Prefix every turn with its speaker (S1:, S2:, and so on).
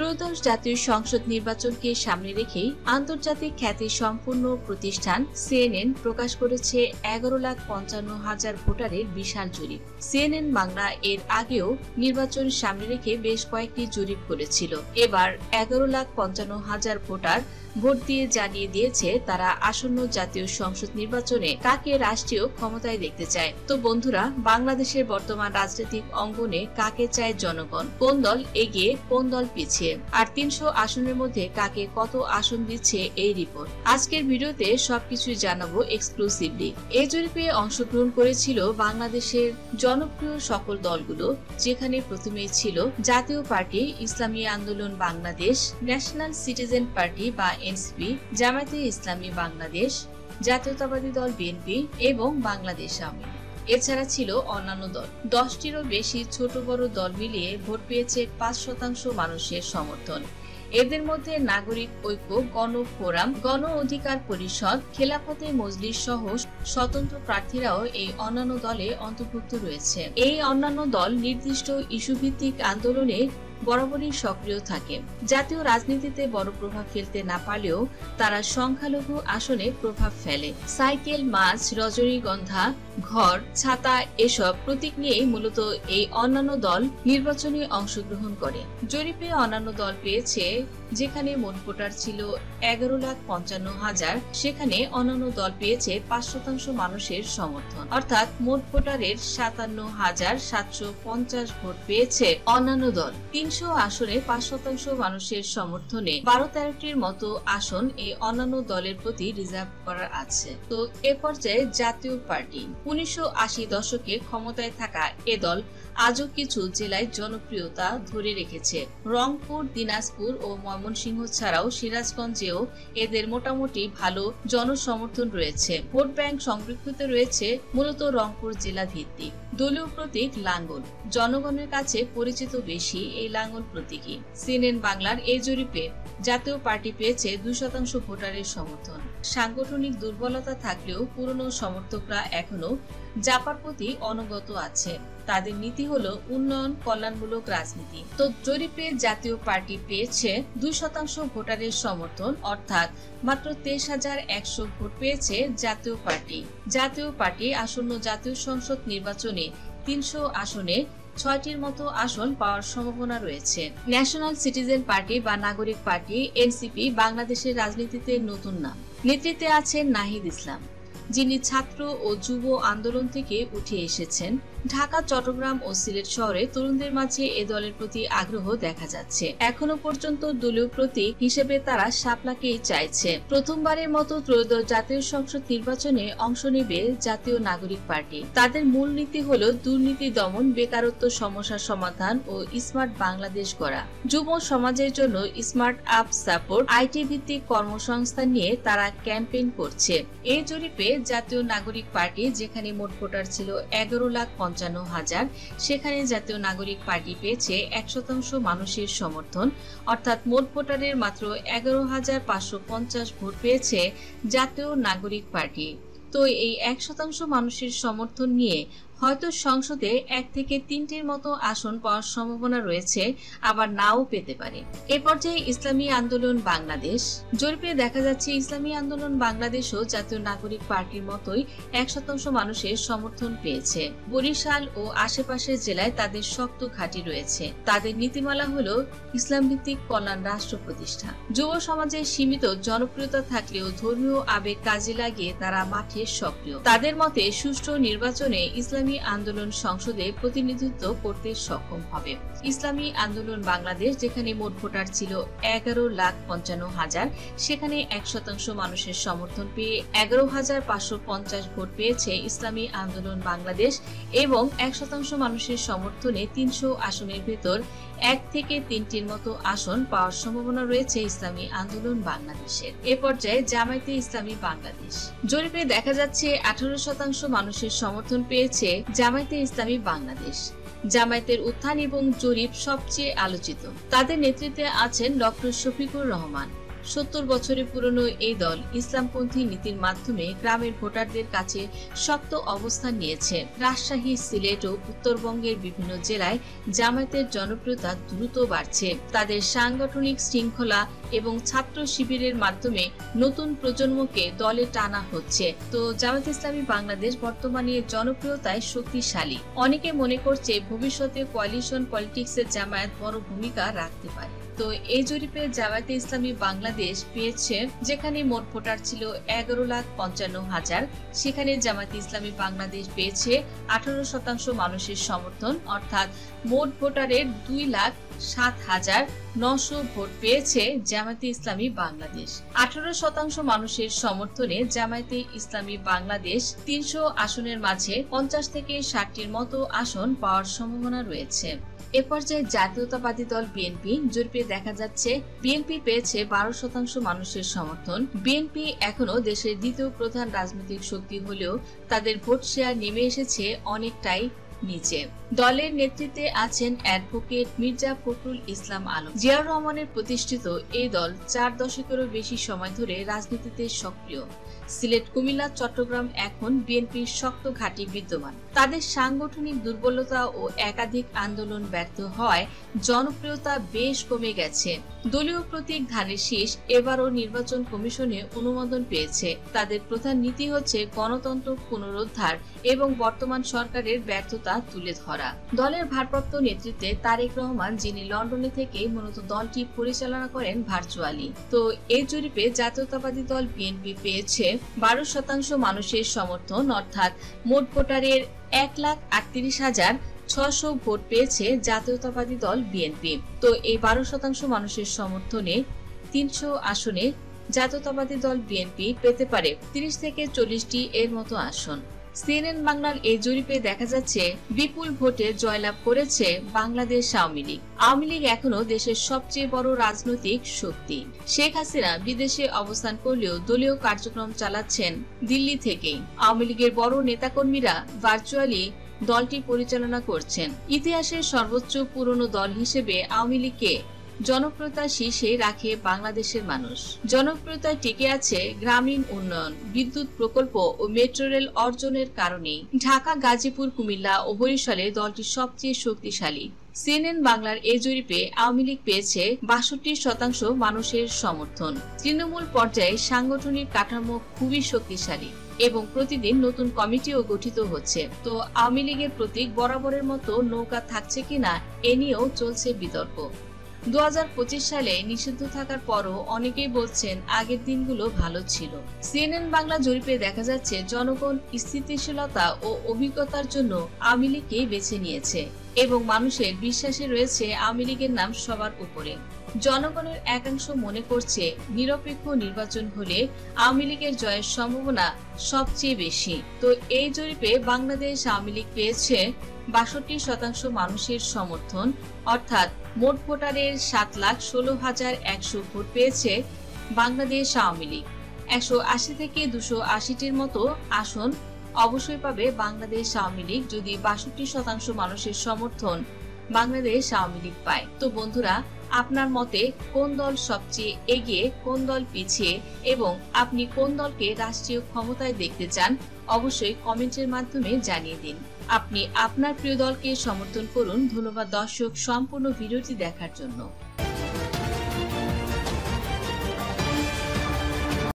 S1: ত্রয়োদশ জাতীয় সংসদ নির্বাচনকে সামনে রেখেই আন্তর্জাতিক খ্যাতি সম্পন্ন প্রতিষ্ঠান সিএনএন প্রকাশ করেছে 11,55,000 ভোটারের বিশাল জরিপ। সিএনএন বাংলা এর আগেও নির্বাচন সামনে রেখে বেশ কয়েকটি জরিপ করেছিল। এবার 11,55,000 ভোটার ভোট দিয়ে জানিয়ে দিয়েছে তারা আসন্ন জাতীয় সংসদ নির্বাচনে কাকে রাষ্ট্রীয় ক্ষমতায় দেখতে চায়। তো বন্ধুরা, বাংলাদেশের বর্তমান রাজনৈতিক অঙ্গনে কাকে চায় জনগণ, কোন দল এগিয়ে কোন দল পিছিয়ে, আর 300 আসনের মধ্যে কাকে কত আসন দিচ্ছে এই রিপোর্ট। আজকের ভিডিওতে সবকিছু জানাবো এক্সক্লুসিভলি। এই জরিপে অংশগ্রহণ করেছিল বাংলাদেশের জনপ্রিয় সকল দলগুলো, যেখানে প্রথমেই ছিল জাতীয় পার্টি, ইসলামী আন্দোলন বাংলাদেশ, ন্যাশনাল সিটিজেন পার্টি বা এনসিপি, জামায়াতে ইসলামী বাংলাদেশ, জাতীয়তাবাদী দল বিএনপি এবং বাংলাদেশ আওয়ামী লীগ। এছাড়া ছিল অন্যান্য দল। 10টিরও বেশি ছোট বড় দল মিলিয়ে ভোট পেয়েছে 5% মানুষের সমর্থন। এদের মধ্যে নাগরিক ঐক্য, গণ ফোরাম, গণ অধিকার পরিষদ, খেলাফতে মজলিস সহ স্বতন্ত্র প্রার্থীরাও এই অন্যান্য দলে অন্তর্ভুক্ত রয়েছে। এই অন্যান্য দল নির্দিষ্ট ইস্যুভিত্তিক আন্দোলনে বরাবরই সক্রিয় থাকে। জাতীয় রাজনীতিতে বড় প্রভাব ফেলতে না পারলেও তারা সংখ্যালঘু আসনে প্রভাব ফেলে। সাইকেল, মাছ, রজনীগন্ধা, ঘর, ছাতা এসব প্রতীক নিয়েই মূলত এই অন্যান্য দল নির্বাচনে অংশগ্রহণ করে। জরিপে অন্যান্য দল পেয়েছে যেখানে মোট ভোটার ছিল 11,55,000, সেখানে অন্যান্য দল পেয়েছে 5% মানুষের সমর্থন, অর্থাৎ মোট ভোটারের 57,750 ভোট পেয়েছে অন্যান্য দল। 300 আসনে 5% মানুষের সমর্থনে 12-13টির মতো আসন এই অন্যান্য দলের প্রতি রিজার্ভ করা আছে। তো এ পর্যায়ে জাতীয় পার্টি 1980 দশকে ক্ষমতায় থাকা এ দল আজও কিছু জেলায় জনপ্রিয়তা ধরে রেখেছে। রংপুর, দিনাজপুর ও ময়মনসিংহ ছাড়াও সিরাজগঞ্জেও এদের মোটামুটি ভালো জনসমর্থন রয়েছে। ভোট ব্যাংক সংরক্ষিত রয়েছে মূলত রংপুর জেলা ভিত্তিক। দলীয় প্রতীক লাঙ্গল, জনগণের কাছে পরিচিত বেশি এই লাঙ্গল প্রতীকী। সিএনএন বাংলার এই জরিপে জাতীয় পার্টি পেয়েছে 2% ভোটারের সমর্থন। সাংগঠনিক দুর্বলতা থাকলেও পুরনো সমর্থকরা এখনো জাপার প্রতি অনুগত আছে। তাদের নীতি হলো উন্নয়ন, কল্যাণমূলক রাজনীতি। তো জরিপে জাতীয় পার্টি পেয়েছে 2% ভোটারের সমর্থন, অর্থাৎ মাত্র 23,100 ভোট পেয়েছে জাতীয় পার্টি। জাতীয় পার্টি আসন্ন জাতীয় সংসদ নির্বাচনে 300 আসনে 6টির মতো আসন পাওয়ার সম্ভাবনা রয়েছে। ন্যাশনাল সিটিজেন পার্টি বা নাগরিক পার্টি এনসিপি বাংলাদেশের রাজনীতিতে নতুন নাম। নেতৃত্বে আছেন নাহিদ ইসলাম, যিনি ছাত্র ও যুব আন্দোলন থেকে উঠে এসেছেন। ঢাকা, চট্টগ্রাম ও সিলেট শহরে তরুণদের মাঝে এ দলের প্রতি আগ্রহ দেখা যাচ্ছে। এখনো পর্যন্ত দলীয় প্রতীক হিসেবে তারা শাপলাকেই চাইছে। প্রথমবারের মতো ত্রয়োদশ জাতীয় সংসদ নির্বাচনে অংশ নেবে জাতীয় নাগরিক পার্টি। তাদের মূল নীতি হলো দুর্নীতি দমন, বেকারত্ব সমস্যার সমাধান ও স্মার্ট বাংলাদেশ গড়া। যুব সমাজের জন্য স্মার্ট আপ সাপোর্ট, আইটি ভিত্তিক কর্মসংস্থান নিয়ে তারা ক্যাম্পেইন করছে। এই জরিপে জাতীয় নাগরিক পার্টি যেখানে মোট ভোটার ছিল 11,55,000, সেখানে জাতীয় নাগরিক পার্টি পেয়েছে 1% মানুষের সমর্থন, অর্থাৎ মোট ভোটারের মাত্র 11,550 ভোট পেয়েছে জাতীয় নাগরিক পার্টি। তো এই 1% মানুষের সমর্থন নিয়ে হয়তো সংসদে 1 থেকে 3টির মতো আসন পাওয়ার সম্ভাবনা রয়েছে, আবার নাও পেতে পারে। এ পর্যায়ে ইসলামী আন্দোলন বাংলাদেশ জরিপে দেখা যাচ্ছে ইসলামী আন্দোলন বাংলাদেশও জাতীয় নাগরিক পার্টির মতোই 1% মানুষের সমর্থন পেয়েছে। বরিশাল ও আশেপাশের জেলায় তাদের শক্ত ঘাঁটি রয়েছে। তাদের নীতিমালা হলো ইসলাম ভিত্তিক কল্যাণ রাষ্ট্র প্রতিষ্ঠা। যুব সমাজের সীমিত জনপ্রিয়তা থাকলেও ধর্মীয় আবেগ কাজে লাগিয়ে তারা মাঠে সক্রিয়। তাদের মতে সুষ্ঠু নির্বাচনে ইসলামী আন্দোলন সংসদে প্রতিনিধিত্ব করতে সক্ষম হবে। ইসলামী আন্দোলন বাংলাদেশ যেখানে মোট ভোটার ছিল 11,55,000, সেখানে 1% মানুষের সমর্থন পেয়ে 11,550 ভোট পেয়েছে ইসলামী আন্দোলন বাংলাদেশ এবং 1% মানুষের সমর্থনে 300 আসনের ভেতর 1 থেকে 3টির মতো আসন পাওয়ার সম্ভাবনা রয়েছে ইসলামী আন্দোলন বাংলাদেশের। এ পর্যায়ে জামায়াতে ইসলামী বাংলাদেশ জরিপে দেখা যাচ্ছে 18% মানুষের সমর্থন পেয়েছে জামায়াতে ইসলামী বাংলাদেশ। জামায়াতের উত্থান এবং জরিপ সবচেয়ে আলোচিত। তাদের নেতৃত্বে আছেন ডক্টর শফিকুর রহমান। 70 বছরের পুরনো এই দল ইসলামপন্থী নীতির মাধ্যমে গ্রামের ভোটারদের কাছে শক্ত অবস্থান নিয়েছে। রাজশাহী, সিলেট ও উত্তরবঙ্গের বিভিন্ন জেলায় জামায়াতের জনপ্রিয়তা দ্রুত বাড়ছে। তাদের সাংগঠনিক শৃঙ্খলা এবং ছাত্র শিবিরের মাধ্যমে নতুন প্রজন্মকে দলে টানা হচ্ছে। তো জামায়াত ইসলামী বাংলাদেশ বর্তমানে জনপ্রিয়তায় শক্তিশালী। অনেকে মনে করছে ভবিষ্যতে কোয়ালিশন পলিটিক্সের জামায়াত বড় ভূমিকা রাখতে পারে। তো এই জরিপে জামায়াতে ইসলামী বাংলাদেশ পেয়েছে, যেখানে মোট ভোটার ছিল 11,55,000, সেখানে জামায়াতে ইসলামী বাংলাদেশ পেয়েছে 18% মানুষের সমর্থন, অর্থাৎ মোট ভোটারের 2,07,900 ভোট পেয়েছে জামায়াতে ইসলামী বাংলাদেশ। 18% মানুষের সমর্থনে জামায়াতে ইসলামী বাংলাদেশ 300 আসনের মাঝে 50 থেকে 60টির মতো আসন পাওয়ার সম্ভাবনা রয়েছে। এ পর্যায়ে জাতীয়তাবাদী দল বিএনপি জরিপে দেখা যাচ্ছে বিএনপি পেয়েছে 12% মানুষের সমর্থন। বিএনপি এখনো দেশের দ্বিতীয় প্রধান রাজনৈতিক শক্তি হলেও তাদের ভোট শেয়ার নেমে এসেছে অনেকটাই নিচে। দলের নেতৃত্বে আছেন অ্যাডভোকেট মির্জা ফখরুল ইসলাম আলম। জিয়াউর রহমানের প্রতিষ্ঠিত এই দল 4 দশকেরও বেশি সময় ধরে রাজনীতিতে সক্রিয়। সিলেট, কুমিল্লা, চট্টগ্রাম এখন বিএনপির শক্ত ঘাঁটি বিদ্যমান। তাদের সাংগঠনিক দুর্বলতা ও একাধিক আন্দোলন ব্যর্থ হওয়ায় জনপ্রিয়তা বেশ কমে গেছে। দলীয় প্রতীক ধানের শীষ এবারও নির্বাচন কমিশনে অনুমোদন পেয়েছে। তাদের প্রধান নীতি হচ্ছে গণতন্ত্র পুনরুদ্ধার এবং বর্তমান সরকারের ব্যর্থতা তুলে ধরা। দলের ভারপ্রাপ্ত নেতৃত্বে তারেক রহমান, যিনি লন্ডনে থেকে মূলত দলটি পরিচালনা করেন ভার্চুয়ালি। তো এই জরিপে জাতীয়তাবাদী দল বিএনপি পেয়েছে 12% মানুষের সমর্থন, অর্থাৎ মোট ভোটারের 1,38,600 ভোট পেয়েছে জাতীয়তাবাদী দল বিএনপি। তো এই 12% মানুষের সমর্থনে 300 আসনে জাতীয়তাবাদী দল বিএনপি পেতে পারে 30 থেকে 40টি এর মতো আসন। সিএনএন বাংলার এই জরিপে দেখা যাচ্ছে বিপুল ভোটে জয়লাভ করেছে বাংলাদেশ আওয়ামী লীগ। আওয়ামী লীগ এখনো দেশের সবচেয়ে বড় রাজনৈতিক শক্তি। শেখ হাসিনা বিদেশে অবস্থান করলেও দলীয় কার্যক্রম চালাচ্ছেন দিল্লি থেকেই। আওয়ামী লীগের বড় নেতাকর্মীরা ভার্চুয়ালি দলটি পরিচালনা করছেন। ইতিহাসের সর্বোচ্চ পুরনো দল হিসেবে আওয়ামী লীগকে জনপ্রিয়তা শীর্ষে রাখে বাংলাদেশের মানুষ। জনপ্রিয়তায় টিকে আছে গ্রামীণ উন্নয়ন, বিদ্যুৎ প্রকল্প ও মেট্রো রেল অর্জনের কারণেই। ঢাকা, গাজীপুর, কুমিল্লা ও বরিশালে দলটি সবচেয়ে শক্তিশালী। সিএনএন বাংলার এই জরিপে আওয়ামী লীগ পেয়েছে 62% মানুষের সমর্থন। তৃণমূল পর্যায়ে সাংগঠনিক কাঠামো খুবই শক্তিশালী এবং প্রতিদিন নতুন কমিটিও গঠিত হচ্ছে। তো আওয়ামী লীগের প্রতীক বরাবরের মতো নৌকা থাকছে কিনা এ নিয়েও চলছে বিতর্ক। 2025 সালে নিষিদ্ধ থাকার পরও অনেকেই বলছেন আগের দিনগুলো ভালো ছিল। সিএনএন বাংলা জরিপে দেখা যাচ্ছে জনগণ স্থিতিশীলতা ও অভিজ্ঞতার জন্য আওয়ামী লীগকে বেছে নিয়েছে এবং মানুষের বিশ্বাসে রয়েছে আওয়ামী লীগের নাম সবার উপরে। জনগণের একাংশ মনে করছে নিরপেক্ষ নির্বাচন হলে আওয়ামী লীগের জয়ের সম্ভাবনা সবচেয়ে বেশি। তো এই জরিপে বাংলাদেশ আওয়ামী লীগ পেয়েছে 62% মানুষের সমর্থন, অর্থাৎ মোট ভোটারের 7,16,100 ভোট পেয়েছে বাংলাদেশ আওয়ামী লীগ। 180 থেকে 280টির মতো আসন অবশ্যই পাবে বাংলাদেশ আওয়ামী লীগ যদি 62% মানুষের সমর্থন বাংলাদেশ আওয়ামী লীগ পায়। তো বন্ধুরা, আপনার মতে কোন দল সবচেয়ে এগিয়ে, কোন দল পিছিয়ে এবং আপনি কোন দলকে রাষ্ট্রীয় ক্ষমতায় দেখতে চান অবশ্যই কমেন্টের মাধ্যমে জানিয়ে দিন। আপনি আপনার প্রিয় দলকে সমর্থন করুন। ধন্যবাদ দর্শক সম্পূর্ণ ভিডিওটি দেখার জন্য।